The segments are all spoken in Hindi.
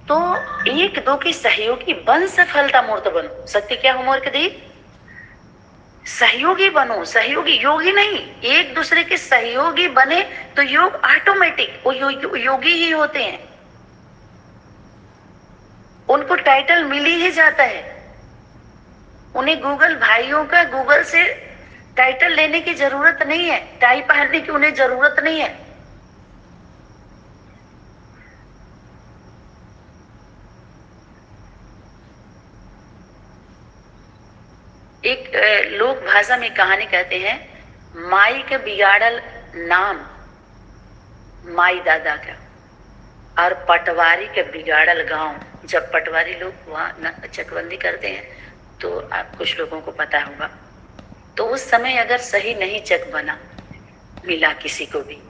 तो एक दो की सहयोगी बन सफलता मूर्त बनो। शक्ति क्या होमवर्क दी? सहयोगी बनो, सहयोगी, योगी नहीं। एक दूसरे के सहयोगी बने तो योग ऑटोमेटिक वो योगी ही होते हैं, उनको टाइटल मिल ही जाता है। उन्हें गूगल भाइयों का गूगल से टाइटल लेने की जरूरत नहीं है, टाई पहनने की उन्हें जरूरत नहीं है। एक लोक भाषा में कहानी कहते हैं, माई के बिगाड़ल नाम माई दादा का, और पटवारी के बिगाड़ल गांव। जब पटवारी लोग वहां चकबंदी करते हैं तो आप कुछ लोगों को पता होगा, तो उस समय अगर सही नहीं चक बना मिला किसी को भी,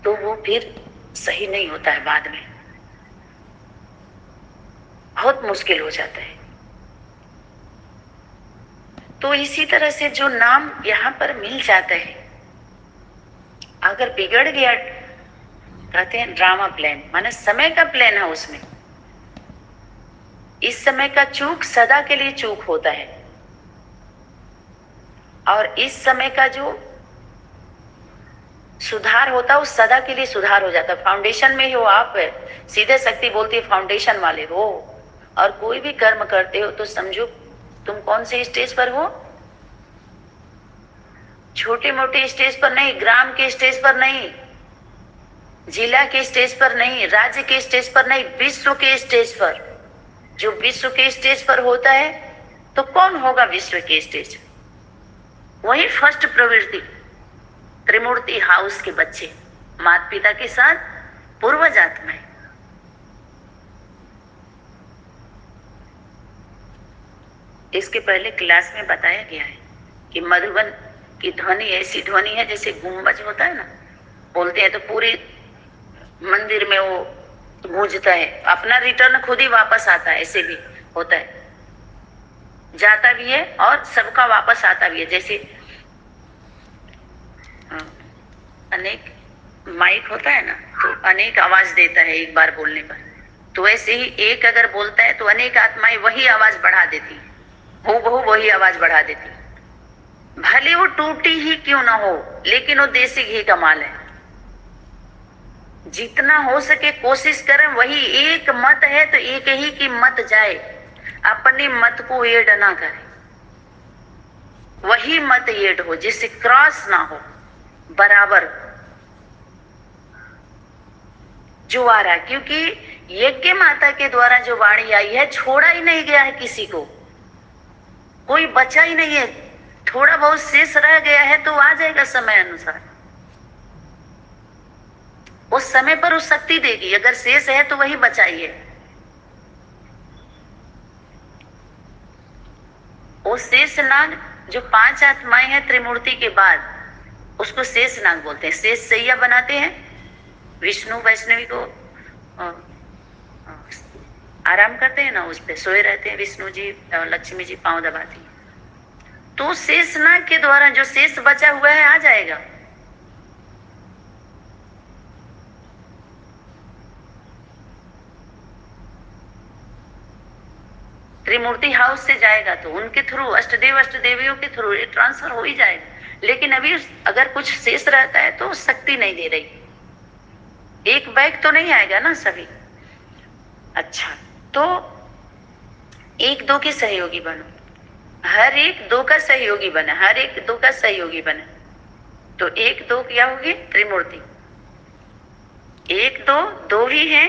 तो वो फिर सही नहीं होता है, बाद में बहुत मुश्किल हो जाता है। तो इसी तरह से जो नाम यहाँ पर मिल जाता है, अगर बिगड़ गया, कहते हैं ड्रामा प्लान, माने समय का प्लान है उसमें। इस समय का चूक सदा के लिए चूक होता है, और इस समय का जो सुधार होता है वो सदा के लिए सुधार हो जाता है। फाउंडेशन में ही हो आप, सीधे शक्ति बोलती है फाउंडेशन वाले हो, और कोई भी कर्म करते हो तो समझो तुम कौन से स्टेज पर हो, छोटे मोटे स्टेज पर नहीं, ग्राम के स्टेज पर नहीं, जिला के स्टेज पर नहीं, राज्य के स्टेज पर नहीं, विश्व के स्टेज पर। जो विश्व के स्टेज पर होता है तो कौन होगा विश्व के स्टेज? वही फर्स्ट प्रवृत्ति त्रिमूर्ति हाउस के बच्चे, माता पिता के साथ पूर्वज आत्माएं। इसके पहले क्लास में बताया गया है कि मधुबन की ध्वनि ऐसी ध्वनि है जैसे गुंबज होता है ना, बोलते हैं तो पूरी मंदिर में वो गूंजता है, अपना रिटर्न खुद ही वापस आता है, ऐसे भी होता है, जाता भी है और सबका वापस आता भी है। जैसे अनेक माइक होता है ना, तो अनेक आवाज देता है एक बार बोलने पर, तो ऐसे ही एक अगर बोलता है तो अनेक आत्माएं वही आवाज बढ़ा देती, हूबहू वही आवाज बढ़ा देती, भले वो टूटी ही क्यों ना हो, लेकिन वो देसी घी का माल है। जितना हो सके कोशिश करें, वही एक मत है तो एक ही की मत जाए, अपनी मत को एड ना करें, वही मत एड हो जिससे क्रॉस ना हो, बराबर जो आ रहा है। क्योंकि यज्ञ माता के द्वारा जो वाणी आई है, छोड़ा ही नहीं गया है किसी को, कोई बचा ही नहीं है, थोड़ा बहुत शेष रह गया है तो आ जाएगा समय अनुसार, उस समय पर उस शक्ति देगी। अगर शेष है तो वही बचाइए। वो शेष नाग जो 5 आत्माएं हैं त्रिमूर्ति के बाद, उसको शेष नाग बोलते हैं। शेष सैया बनाते हैं, विष्णु वैष्णवी को आराम करते हैं ना, उस पे सोए रहते हैं विष्णु जी, लक्ष्मी जी पांव दबाती है, तो शेष नाग के द्वारा जो शेष बचा हुआ है आ जाएगा। त्रिमूर्ति हाउस से जाएगा तो उनके थ्रू, अष्टदेव अष्टदेवियों के थ्रू ये ट्रांसफर हो ही जाएगा। लेकिन अभी अगर कुछ शेष रहता है तो शक्ति नहीं दे रही, एक बैग तो नहीं आएगा ना सभी। अच्छा, तो एक दो के सहयोगी बनो, हर एक दो का सहयोगी बने, हर एक दो का सहयोगी बने, तो एक दो क्या होगी? त्रिमूर्ति। एक दो, दो भी है,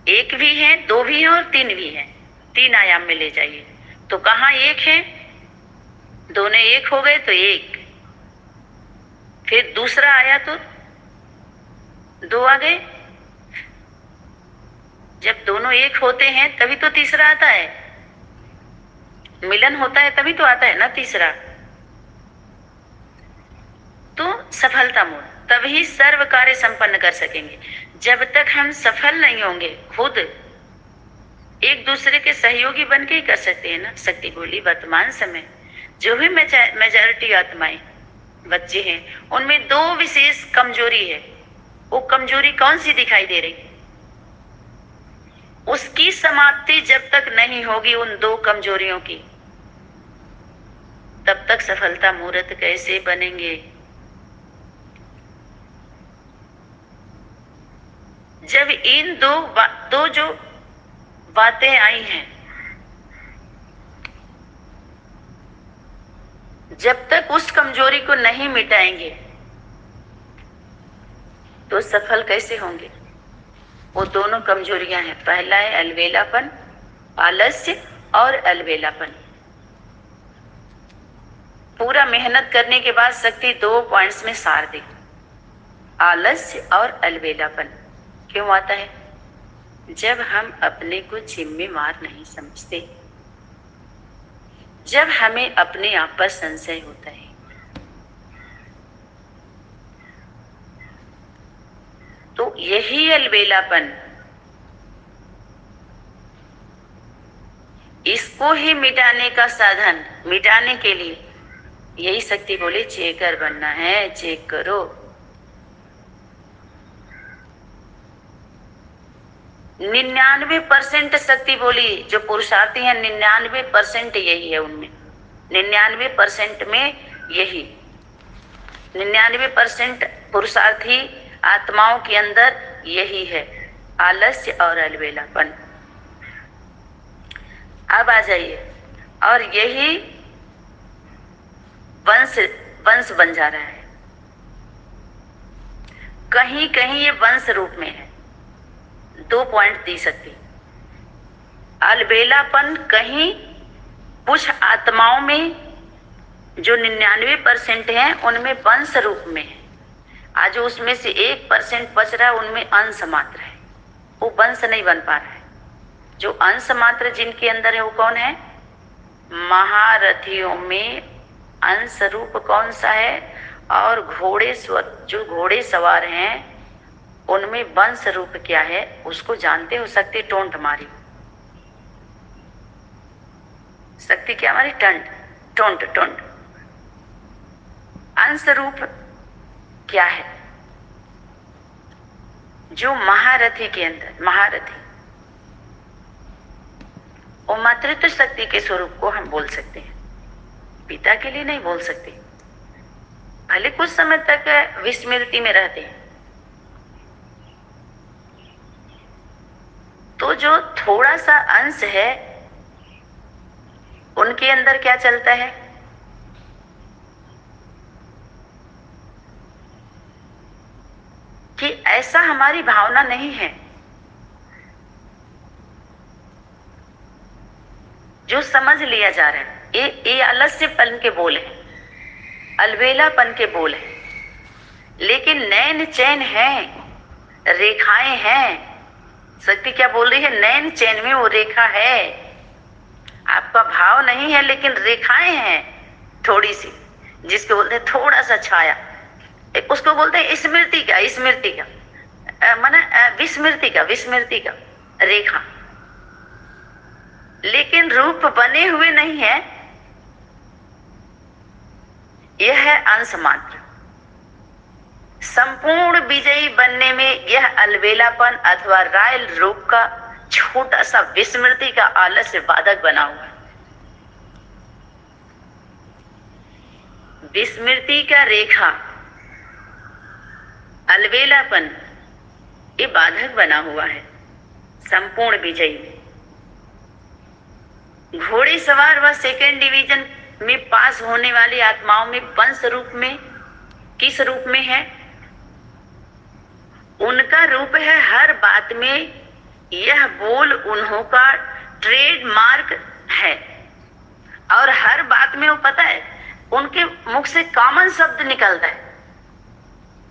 एक भी है, दो भी है और तीन भी है, 3 आयाम में ले जाइए। तो कहाँ एक है? दोनों एक हो गए तो एक, फिर दूसरा आया तो 2 आ गए। जब दोनों एक होते हैं तभी तो तीसरा आता है, मिलन होता है तभी तो आता है ना तीसरा। तो सफलता मूल, तभी सर्व कार्य संपन्न कर सकेंगे। जब तक हम सफल नहीं होंगे, खुद एक दूसरे के सहयोगी बन के ही कर सकते हैं ना। शक्ति बोली वर्तमान समय जो भी मेजॉरिटी आत्माएं बच्चे हैं, उनमें 2 विशेष कमजोरी है। वो कमजोरी कौन सी दिखाई दे रही? उसकी समाप्ति जब तक नहीं होगी उन दो कमजोरियों की, तब तक सफलता मुहूर्त कैसे बनेंगे? जब इन दो जो बातें आई हैं, जब तक उस कमजोरी को नहीं मिटाएंगे तो सफल कैसे होंगे? वो दोनों कमजोरियां हैं। पहला है अलबेलापन, आलस्य और अलबेलापन। पूरा मेहनत करने के बाद शक्ति 2 पॉइंट्स में सार दे, आलस्य और अलबेलापन। क्यों आता है? जब हम अपने को जिम्मेवार नहीं समझते, जब हमें अपने आप पर संशय होता है। तो यही अलबेलापन, इसको ही मिटाने का साधन, मिटाने के लिए यही शक्ति बोली चेकर बनना है, चेक करो। 99% शक्ति बोली जो पुरुषार्थी है, 99% यही है उनमें। 99% में यही, 99% पुरुषार्थी आत्माओं के अंदर यही है, आलस्य और अलबेलापन। अब आ जाइए, और यही वंश बन जा रहा है। कहीं कहीं ये वंश रूप में है। 2 पॉइंट दी सकती। अलबेलापन कहीं कुछ आत्माओं में जो 99% है उनमें वंश रूप में है। आज उसमें से 1% बच रहा है, उनमें अंश मात्र है, वो वंश नहीं बन पा रहा है। जो अंश मात्र जिनके अंदर है वो कौन है? महारथियों में अंश रूप कौन सा है? और जो घोड़े सवार हैं उनमें वंश रूप क्या है उसको जानते हो? शक्ति टोंट मारी, शक्ति क्या मारी? टोंट। अंश रूप क्या है? जो महारथी के अंदर, महारथी वो मातृत्व शक्ति के स्वरूप को हम बोल सकते हैं, पिता के लिए नहीं बोल सकते। भले कुछ समय तक विस्मृति में रहते हैं, तो जो थोड़ा सा अंश है उनके अंदर क्या चलता है? कि ऐसा हमारी भावना नहीं है। जो समझ लिया जा रहा है ये आलस्यपन के बोल है, अलबेलापन के बोल है। लेकिन नैन चैन है, रेखाएं हैं। शक्ति क्या बोल रही है? नैन चैन में वो रेखा है। आपका भाव नहीं है लेकिन रेखाएं हैं थोड़ी सी, जिसको बोलते हैं थोड़ा सा छाया। उसको बोलते हैं स्मृति का विस्मृति का रेखा। लेकिन रूप बने हुए नहीं है, यह है अंश मात्र। संपूर्ण विजयी बनने में यह अलबेलापन अथवा रायल रूप का छोटा सा विस्मृति का आलस्य बाधक बना हुआ है। विस्मृति का रेखा, अलबेलापन, ये बाधक बना हुआ है संपूर्ण विजयी में। घोड़े सवार व 2nd डिवीजन में पास होने वाली आत्माओं में वंश रूप में किस रूप में है? उनका रूप है हर बात में, यह बोल उन्हों का ट्रेडमार्क है। और हर बात में वो पता है, उनके मुख से कॉमन शब्द निकलता है।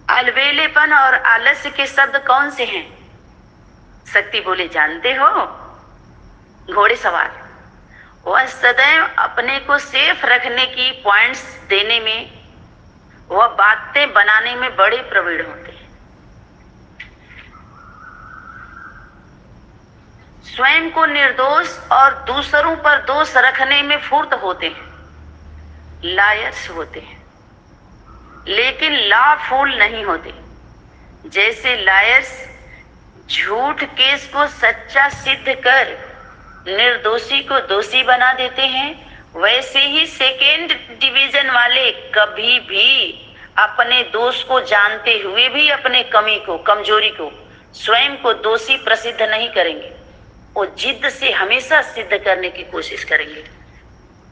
अलबेलेपन और आलस्य के शब्द कौन से हैं? शक्ति बोले जानते हो? घोड़े सवार वह सदैव अपने को सेफ रखने की पॉइंट्स देने में, वह बातें बनाने में बड़े प्रवीण होते हैं। स्वयं को निर्दोष और दूसरों पर दोष रखने में फुर्त होते हैं, लायर्स होते हैं, लेकिन लाफूल नहीं होते। जैसे लायर्स झूठ केस को सच्चा सिद्ध कर निर्दोषी को दोषी बना देते हैं, वैसे ही सेकेंड डिवीजन वाले कभी भी अपने दोष को जानते हुए भी अपने कमी को, कमजोरी को, स्वयं को दोषी प्रसिद्ध नहीं करेंगे। वो जिद से हमेशा सिद्ध करने की कोशिश करेंगे।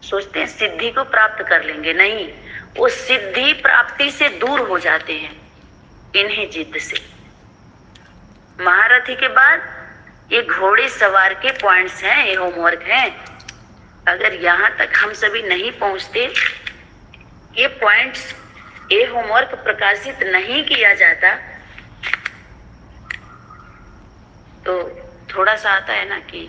सोचते हैं सिद्धि को प्राप्त कर लेंगे, नहीं, वो सिद्धि प्राप्ति से दूर हो जाते हैं इन्हीं जिद से। महारथी के बाद ये घोड़े सवार के पॉइंट्स हैं, ये होमवर्क हैं। अगर यहाँ तक हम सभी नहीं पहुंचते, ये पॉइंट्स, ये होमवर्क प्रकाशित नहीं किया जाता, तो थोड़ा सा आता है ना कि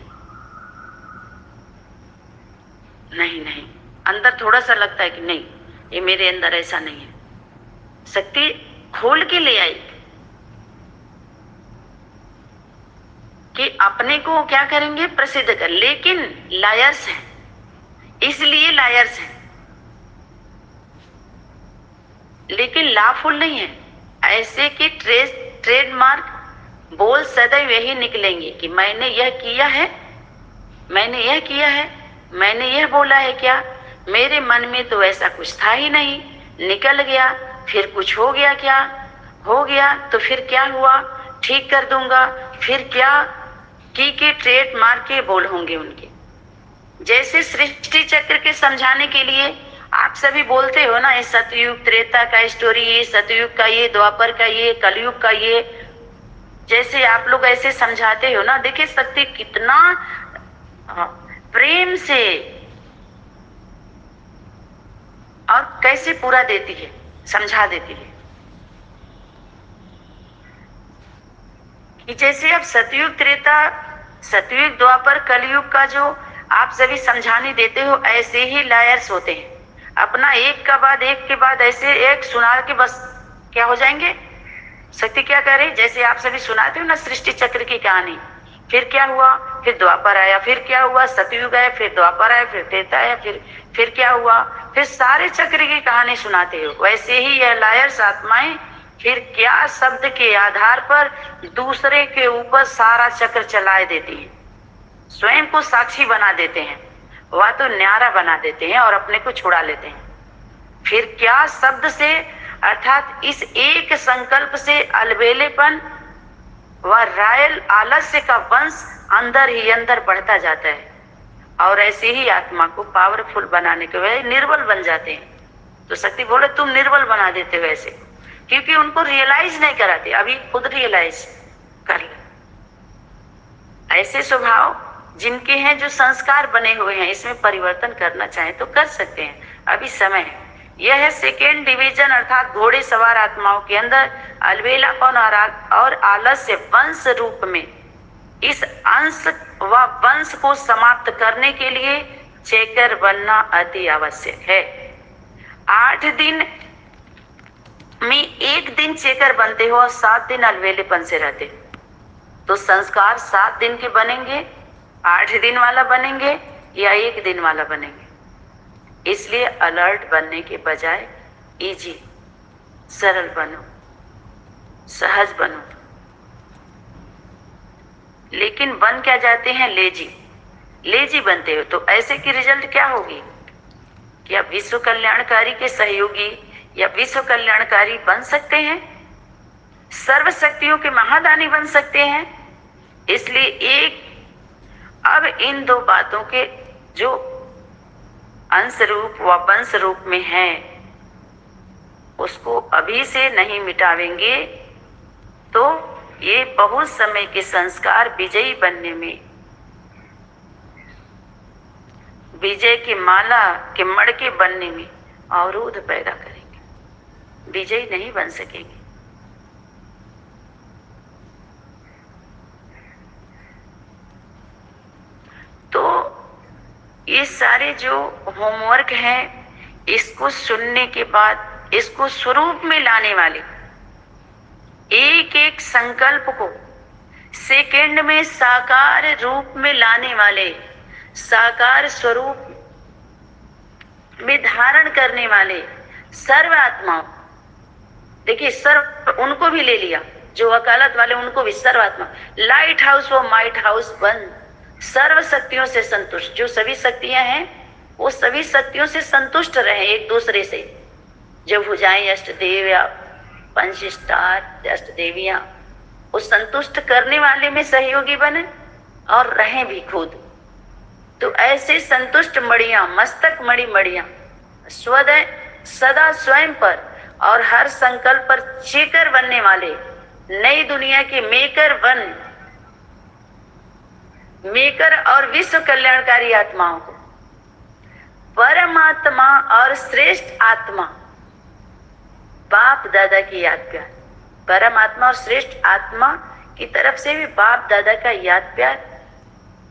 नहीं नहीं, अंदर थोड़ा सा लगता है कि नहीं, ये मेरे अंदर ऐसा नहीं है। शक्ति खोल के ले आई कि अपने को क्या करेंगे, प्रसिद्ध कर। लेकिन लायर्स हैं, इसलिए लायर्स हैं, लेकिन लाफुल नहीं है। ऐसे कि ट्रेडमार्क बोल सदैव यही निकलेंगे कि मैंने यह किया है, मैंने यह किया है, मैंने यह बोला है क्या, मेरे मन में तो ऐसा कुछ था ही नहीं, निकल गया, फिर कुछ हो गया, क्या हो गया, तो फिर क्या हुआ, ठीक कर दूंगा, फिर क्या की ट्रेड मार के बोल होंगे उनके। जैसे सृष्टि चक्र के समझाने के लिए आप सभी बोलते हो ना, ये सतयुग त्रेता का स्टोरी, ये सतयुग का, ये द्वापर का, ये कलयुग का, ये जैसे आप लोग ऐसे समझाते हो ना। देखिए शक्ति कितना प्रेम से और कैसे पूरा देती है, समझा देती है कि जैसे अब सतयुग त्रेता, सतयुग द्वापर कलयुग का जो आप सभी समझाने देते हो, ऐसे ही लायर्स होते हैं। अपना एक के बाद ऐसे एक सुना के बस क्या हो जाएंगे। शक्ति क्या कह रही, जैसे आप सभी सुनाते हो ना सृष्टि चक्र की कहानी, फिर क्या हुआ, फिर द्वापर आया, फिर क्या हुआ, सतयुग आया, फिर द्वापर आया, फिर त्रेता आया, फिर क्या हुआ, फिर सारे चक्र की कहानी सुनाते हो। वैसे ही यह लायर्स आत्माएं फिर क्या शब्द के आधार पर दूसरे के ऊपर सारा चक्र चलाए देती है, स्वयं को साक्षी बना देते हैं, वह तो न्यारा बना देते हैं और अपने को छुड़ा लेते हैं। फिर क्या शब्द से, अर्थात इस एक संकल्प से अलबेलेपन व रायल आलस्य का वंश अंदर ही अंदर बढ़ता जाता है और ऐसे ही आत्मा को पावरफुल बनाने के वजह निर्बल बन जाते हैं। तो शक्ति बोले तुम निर्बल बना देते हो ऐसे, क्योंकि उनको रियलाइज नहीं कराते, अभी खुद रियलाइज कर ले। ऐसे स्वभाव जिनके हैं, जो संस्कार बने हुए हैं, इसमें परिवर्तन करना चाहे तो कर सकते हैं, अभी समय है। यह है सेकेंड डिवीजन, अर्थात घोड़े सवार आत्माओं के अंदर अलबेलापन और आलस्य वंश रूप में। इस अंश व वंश को समाप्त करने के लिए चेकर बनना अति आवश्यक है। 8 दिन में 1 दिन चेकर बनते हो और 7 दिन अलबेलेपन से रहते हो, तो संस्कार 7 दिन के बनेंगे, 8 दिन वाला बनेंगे या 1 दिन वाला बनेंगे। इसलिए अलर्ट बनने के बजाय इजी, सरल बनो, सहज बनो। लेकिन बन क्या जाते हैं, लेजी बनते हो, तो ऐसे की रिजल्ट क्या होगी कि आप विश्व कल्याणकारी के सहयोगी या विश्व कल्याणकारी बन सकते हैं, सर्व शक्तियों के महादानी बन सकते हैं। इसलिए एक अब इन 2 बातों के जो अंश रूप व वंश रूप में है, उसको अभी से नहीं मिटावेंगे तो ये बहुत समय के संस्कार विजयी बनने में, विजय की माला के मड़के बनने में अवरोध पैदा करेंगे, विजयी नहीं बन सकेंगे। तो ये सारे जो होमवर्क हैं, इसको सुनने के बाद इसको स्वरूप में लाने वाले, एक एक संकल्प को सेकंड में साकार रूप में लाने वाले, साकार स्वरूप में धारण करने वाले सर्व आत्माओं, देखिए सर्व उनको भी ले लिया, जो वकालत वाले उनको भी सर्वात्मा। लाइट हाउस वो माइट हाउस बंद, सर्व शक्तियों से संतुष्ट। जो सभी शक्तियां हैं वो सभी शक्तियों से संतुष्ट रहे एक दूसरे से। जो भुजाएं अष्ट देव या पंच स्टार अष्ट देवियां उस संतुष्ट करने वाले में सहयोगी बने और रहें भी खुद। तो ऐसे संतुष्ट मणियां, मस्तक मणि मणियां स्वदय सदा स्वयं पर और हर संकल्प पर चेकर बनने वाले नई दुनिया के मेकर और विश्व कल्याणकारी आत्माओं को परमात्मा और श्रेष्ठ आत्मा बाप दादा की याद प्यार, परमात्मा और श्रेष्ठ आत्मा की तरफ से भी बाप दादा का याद प्यार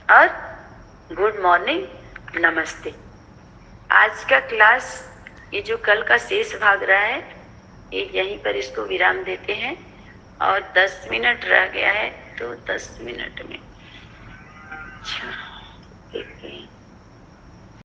और गुड मॉर्निंग, नमस्ते। आज का क्लास ये जो कल का शेष भाग रहा है ये यहीं पर इसको विराम देते हैं और 10 मिनट रह गया है तो 10 मिनट में